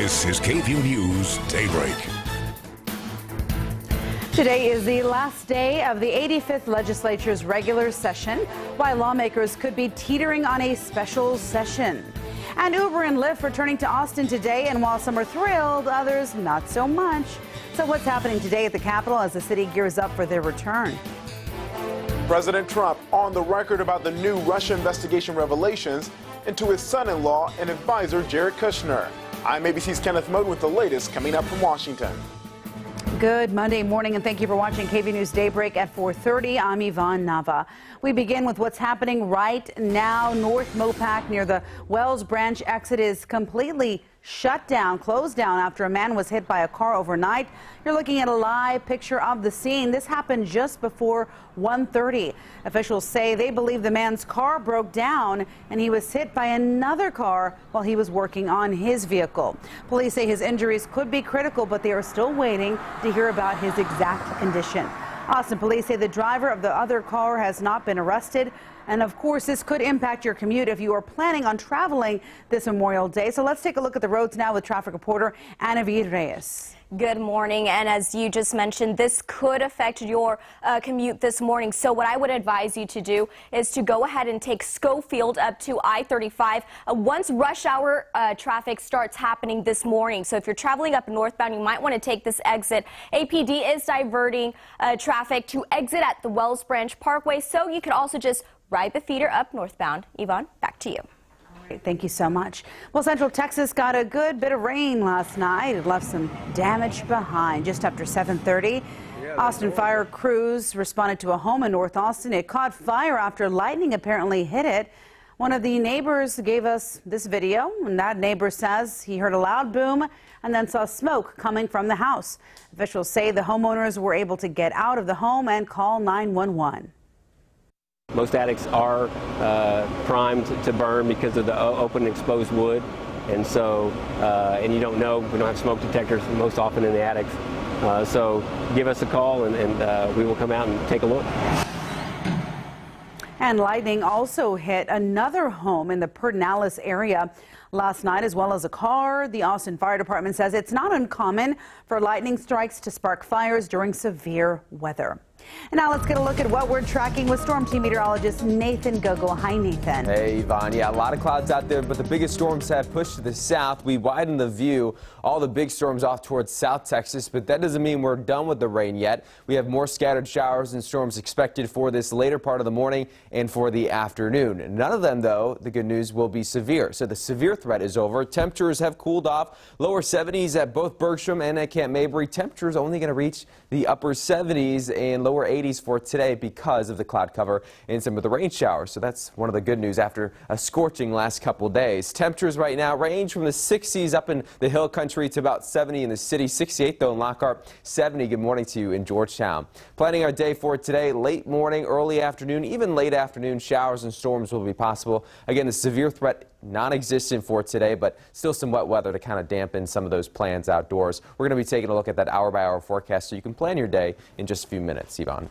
This is KVUE News Daybreak. Today is the last day of the 85th legislature's regular session, while lawmakers could be teetering on a special session. And Uber and Lyft returning to Austin today, and while some are thrilled, others not so much. So what's happening today at the Capitol as the city gears up for their return? President Trump on the record about the new Russia investigation revelations into his son-in-law and advisor Jared Kushner. I'm ABC's Kenneth Moden with the latest coming up from Washington. Good Monday morning, and thank you for watching KVUE News Daybreak at 4:30. I'm Yvonne Nava. We begin with what's happening right now. North Mopac near the Wells Branch exit is completely shut down, closed down after a man was hit by a car overnight. You're looking at a live picture of the scene. This happened just before 1:30. Officials say they believe the man's car broke down and he was hit by another car while he was working on his vehicle. Police say his injuries could be critical, but they are still waiting to hear about his exact condition. Austin police say the driver of the other car has not been arrested. And of course, this could impact your commute if you are planning on traveling this Memorial Day. So let's take a look at the roads now with traffic reporter Ana Reyes. Good morning, and as you just mentioned, this could affect your commute this morning. So what I would advise you to do is to go ahead and take Schofield up to I-35 once rush hour traffic starts happening this morning. So if you're traveling up northbound, you might want to take this exit. APD is diverting traffic to exit at the Wells Branch Parkway, so you could also just ride the feeder up northbound. Yvonne, back to you. Thank you so much. Well, Central Texas got a good bit of rain last night. It left some damage behind just after 7:30. Austin fire crews responded to a home in North Austin. It caught fire after lightning apparently hit it. One of the neighbors gave us this video, and that neighbor says he heard a loud boom and then saw smoke coming from the house. Officials say the homeowners were able to get out of the home and call 911. Most attics are primed to burn because of the open exposed wood, and so and you don't know, we don't have smoke detectors most often in the attics, so give us a call and we will come out and take a look. And lightning also hit another home in the Pedernales area last night, as well as a car. The Austin Fire Department says it's not uncommon for lightning strikes to spark fires during severe weather. And now let's get a look at what we're tracking with Storm Team meteorologist Nathan Gogo. Hi, Nathan. Hey, Yvonne. Yeah, a lot of clouds out there, but the biggest storms have pushed to the south. We widened the view. All the big storms off towards South Texas, but that doesn't mean we're done with the rain yet. We have more scattered showers and storms expected for this later part of the morning and for the afternoon. None of them, though, the good news, will be severe. So the severe threat is over. Temperatures have cooled off. Lower 70s at both Bergstrom and at Camp Mabry. Temperatures only going to reach the upper 70s and lower 80s for today because of the cloud cover and some of the rain showers. So that's one of the good news after a scorching last couple days. Temperatures right now range from the 60s up in the hill country to about 70 in the city. 68 though in Lockhart, 70. Good morning to you in Georgetown. Planning our day for today, late morning, early afternoon, even late afternoon, showers and storms will be possible. Again, the severe threat non-existent for today, but still some wet weather to kind of dampen some of those plans outdoors. We're going to be taking a look at that hour-by-hour forecast so you can plan your day in just a few minutes. Yvonne.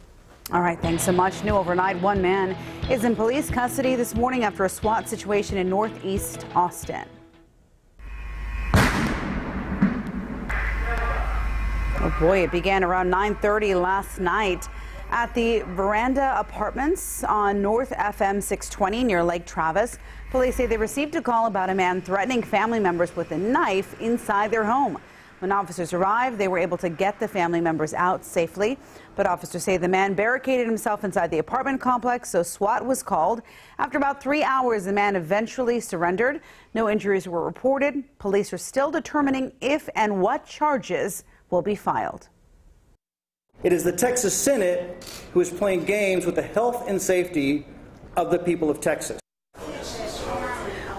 All right, thanks so much. New overnight, one man is in police custody this morning after a SWAT situation in northeast Austin. Oh boy, it began around 9:30 last night at the Veranda Apartments on North FM 620 near Lake Travis. Police say they received a call about a man threatening family members with a knife inside their home. When officers arrived, they were able to get the family members out safely. But officers say the man barricaded himself inside the apartment complex, so SWAT was called. After about 3 hours, the man eventually surrendered. No injuries were reported. Police are still determining if and what charges will be filed. It is the Texas Senate who is playing games with the health and safety of the people of Texas.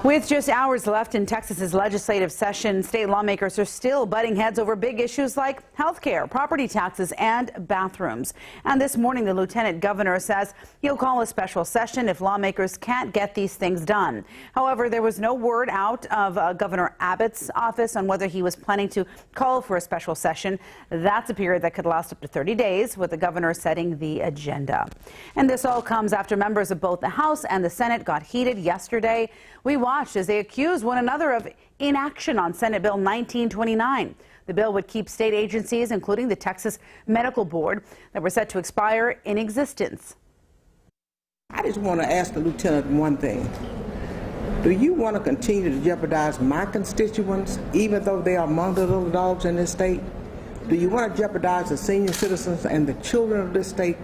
With just hours left in Texas's legislative session, state lawmakers are still butting heads over big issues like health care, property taxes, and bathrooms. And this morning, the lieutenant governor says he'll call a special session if lawmakers can't get these things done. However, there was no word out of Governor Abbott's office on whether he was planning to call for a special session. That's a period that could last up to 30 days, with the governor setting the agenda. And this all comes after members of both the House and the Senate got heated yesterday. We watched watched as they accused one another of inaction on Senate Bill 1929. The bill would keep state agencies, including the Texas Medical Board, that were set to expire in existence. I just want to ask the lieutenant one thing. Do you want to continue to jeopardize my constituents, even though they are among the little dogs in this state? Do you want to jeopardize the senior citizens and the children of this state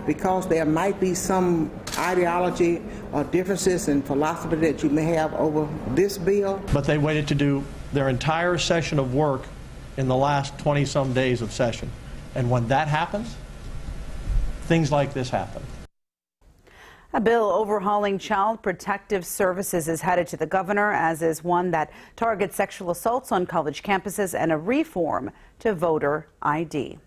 because there might be some ideology or differences in philosophy that you may have over this bill? But they waited to do their entire session of work in the last 20-some days of session. And when that happens, things like this happen. A bill overhauling child protective services is headed to the governor, as is one that targets sexual assaults on college campuses and a reform to voter ID.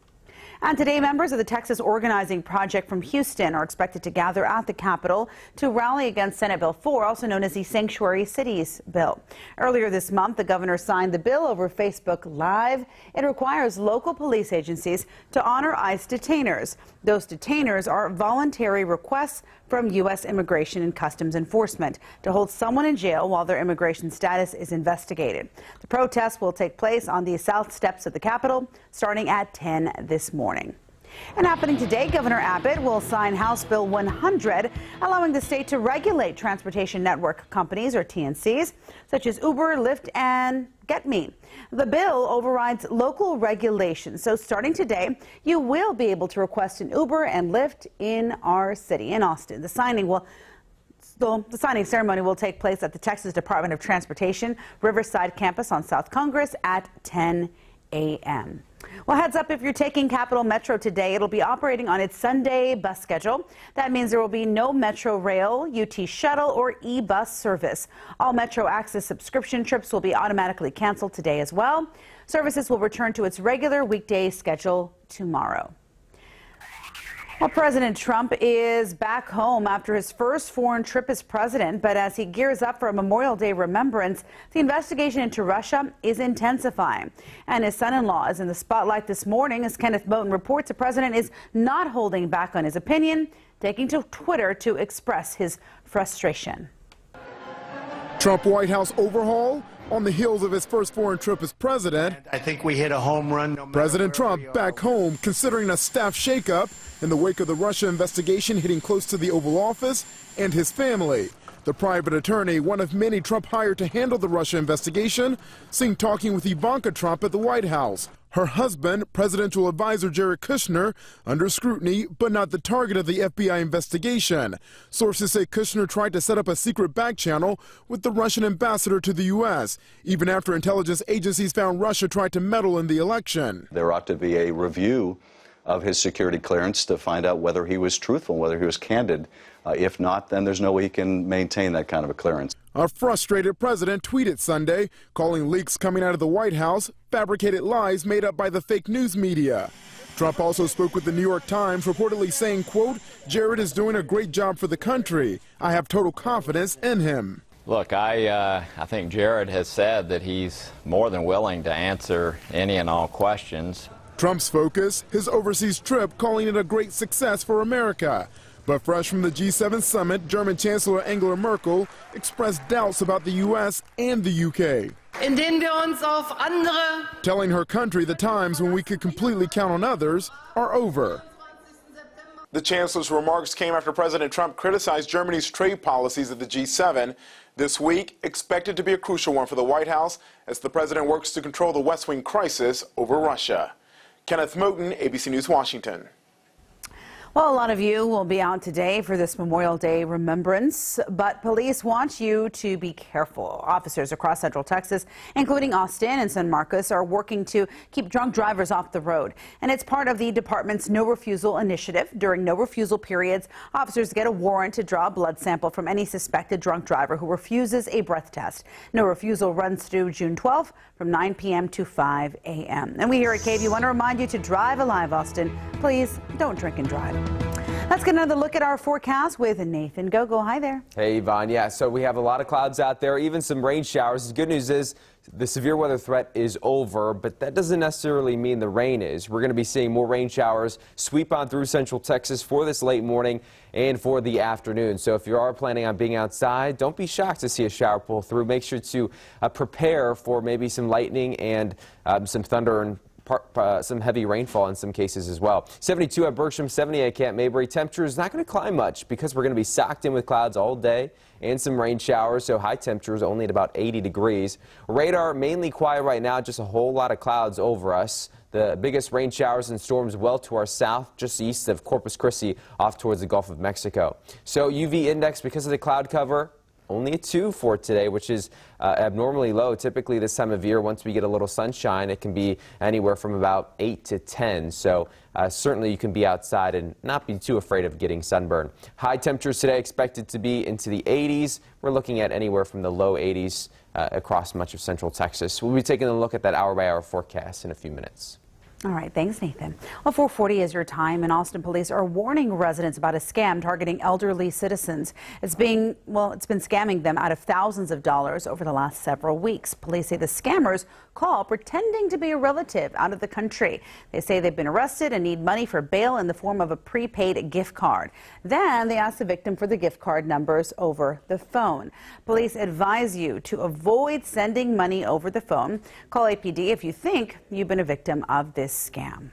And today, members of the Texas Organizing Project from Houston are expected to gather at the Capitol to rally against Senate Bill 4, also known as the Sanctuary Cities Bill. Earlier this month, the governor signed the bill over Facebook Live. It requires local police agencies to honor ICE detainers. Those detainers are voluntary requests from U.S. Immigration and Customs Enforcement to hold someone in jail while their immigration status is investigated. The protest will take place on the south steps of the Capitol starting at 10 this morning. And happening today, Governor Abbott will sign House Bill 100, allowing the state to regulate transportation network companies, or TNCs, such as Uber, Lyft, and GetMe. The bill overrides local regulations, so starting today, you will be able to request an Uber and Lyft in our city, in Austin. The signing ceremony will take place at the Texas Department of Transportation Riverside campus on South Congress at 10 a.m. Well, heads up if you're taking Capital Metro today. It'll be operating on its Sunday bus schedule. That means there will be no Metro Rail, UT Shuttle, or e-bus service. All Metro Access subscription trips will be automatically canceled today as well. Services will return to its regular weekday schedule tomorrow. Well, President Trump is back home after his first foreign trip as president, but as he gears up for a Memorial Day remembrance, the investigation into Russia is intensifying. And his son-in-law is in the spotlight this morning as Kenneth Moton reports the president is not holding back on his opinion, taking to Twitter to express his frustration. Trump White House overhaul on the heels of his first foreign trip as president. I think we hit a home run. President Trump back home considering a staff shakeup in the wake of the Russia investigation hitting close to the Oval Office and his family. The private attorney, one of many Trump hired to handle the Russia investigation, seen talking with Ivanka Trump at the White House. Her husband, presidential advisor Jared Kushner, under scrutiny, but not the target of the FBI investigation. Sources say Kushner tried to set up a secret back channel with the Russian ambassador to the U.S., even after intelligence agencies found Russia tried to meddle in the election. There ought to be a review of his security clearance to find out whether he was truthful, whether he was candid. If not, then there's no way he can maintain that kind of a clearance. A frustrated president tweeted Sunday, calling leaks coming out of the White House fabricated lies made up by the fake news media. Trump also spoke with the New York Times, reportedly saying, quote, "Jared is doing a great job for the country. I have total confidence in him." Look, I think Jared has said that he's more than willing to answer any and all questions. Trump's focus, his overseas trip, calling it a great success for America. But fresh from the G7 summit, German Chancellor Angela Merkel expressed doubts about the U.S. and the U.K., telling her country the times when we could completely count on others are over. The chancellor's remarks came after President Trump criticized Germany's trade policies at the G7. This week, expected to be a crucial one for the White House as the president works to control the West Wing crisis over Russia. Kenneth Moton, ABC News, Washington. Well, a lot of you will be out today for this Memorial Day remembrance, but police want you to be careful. Officers across Central Texas, including Austin and San Marcos, are working to keep drunk drivers off the road. And it's part of the department's No Refusal initiative. During no refusal periods, officers get a warrant to draw a blood sample from any suspected drunk driver who refuses a breath test. No Refusal runs through June 12th from 9 p.m. to 5 a.m. And we here at KVUE want to remind you to drive alive, Austin. Please don't drink and drive. Let's get another look at our forecast with Nathan Gogo. Hi there. Hey, Yvonne. Yeah, so we have a lot of clouds out there, even some rain showers. The good news is the severe weather threat is over, but that doesn't necessarily mean the rain is. We're going to be seeing more rain showers sweep on through central Texas for this late morning and for the afternoon. So if you are planning on being outside, don't be shocked to see a shower pull through. Make sure to prepare for maybe some lightning and some thunder and some heavy rainfall in some cases as well. 72 at Bergstrom, 70 at Camp Mabry. Temperature is not going to climb much because we're going to be socked in with clouds all day and some rain showers, so high temperatures only at about 80 degrees. Radar mainly quiet right now, just a whole lot of clouds over us. The biggest rain showers and storms well to our south, just east of Corpus Christi, off towards the Gulf of Mexico. So UV index, because of the cloud cover, only a 2 for today, which is abnormally low. Typically this time of year, once we get a little sunshine, it can be anywhere from about 8 to 10. So certainly you can be outside and not be too afraid of getting sunburn. High temperatures today expected to be into the 80s. We're looking at anywhere from the low 80s across much of central Texas. We'll be taking a look at that hour-by-hour forecast in a few minutes. All right, thanks, Nathan. Well, 4:40 is your time, and Austin police are warning residents about a scam targeting elderly citizens. It's been scamming them out of thousands of dollars over the last several weeks. Police say the scammers call pretending to be a relative out of the country. They say they've been arrested and need money for bail in the form of a prepaid gift card. Then they ask the victim for the gift card numbers over the phone. Police advise you to avoid sending money over the phone. Call APD if you think you've been a victim of this scam.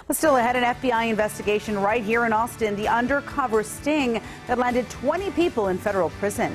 Well, still ahead, an FBI investigation right here in Austin, the undercover sting that landed 20 people in federal prison.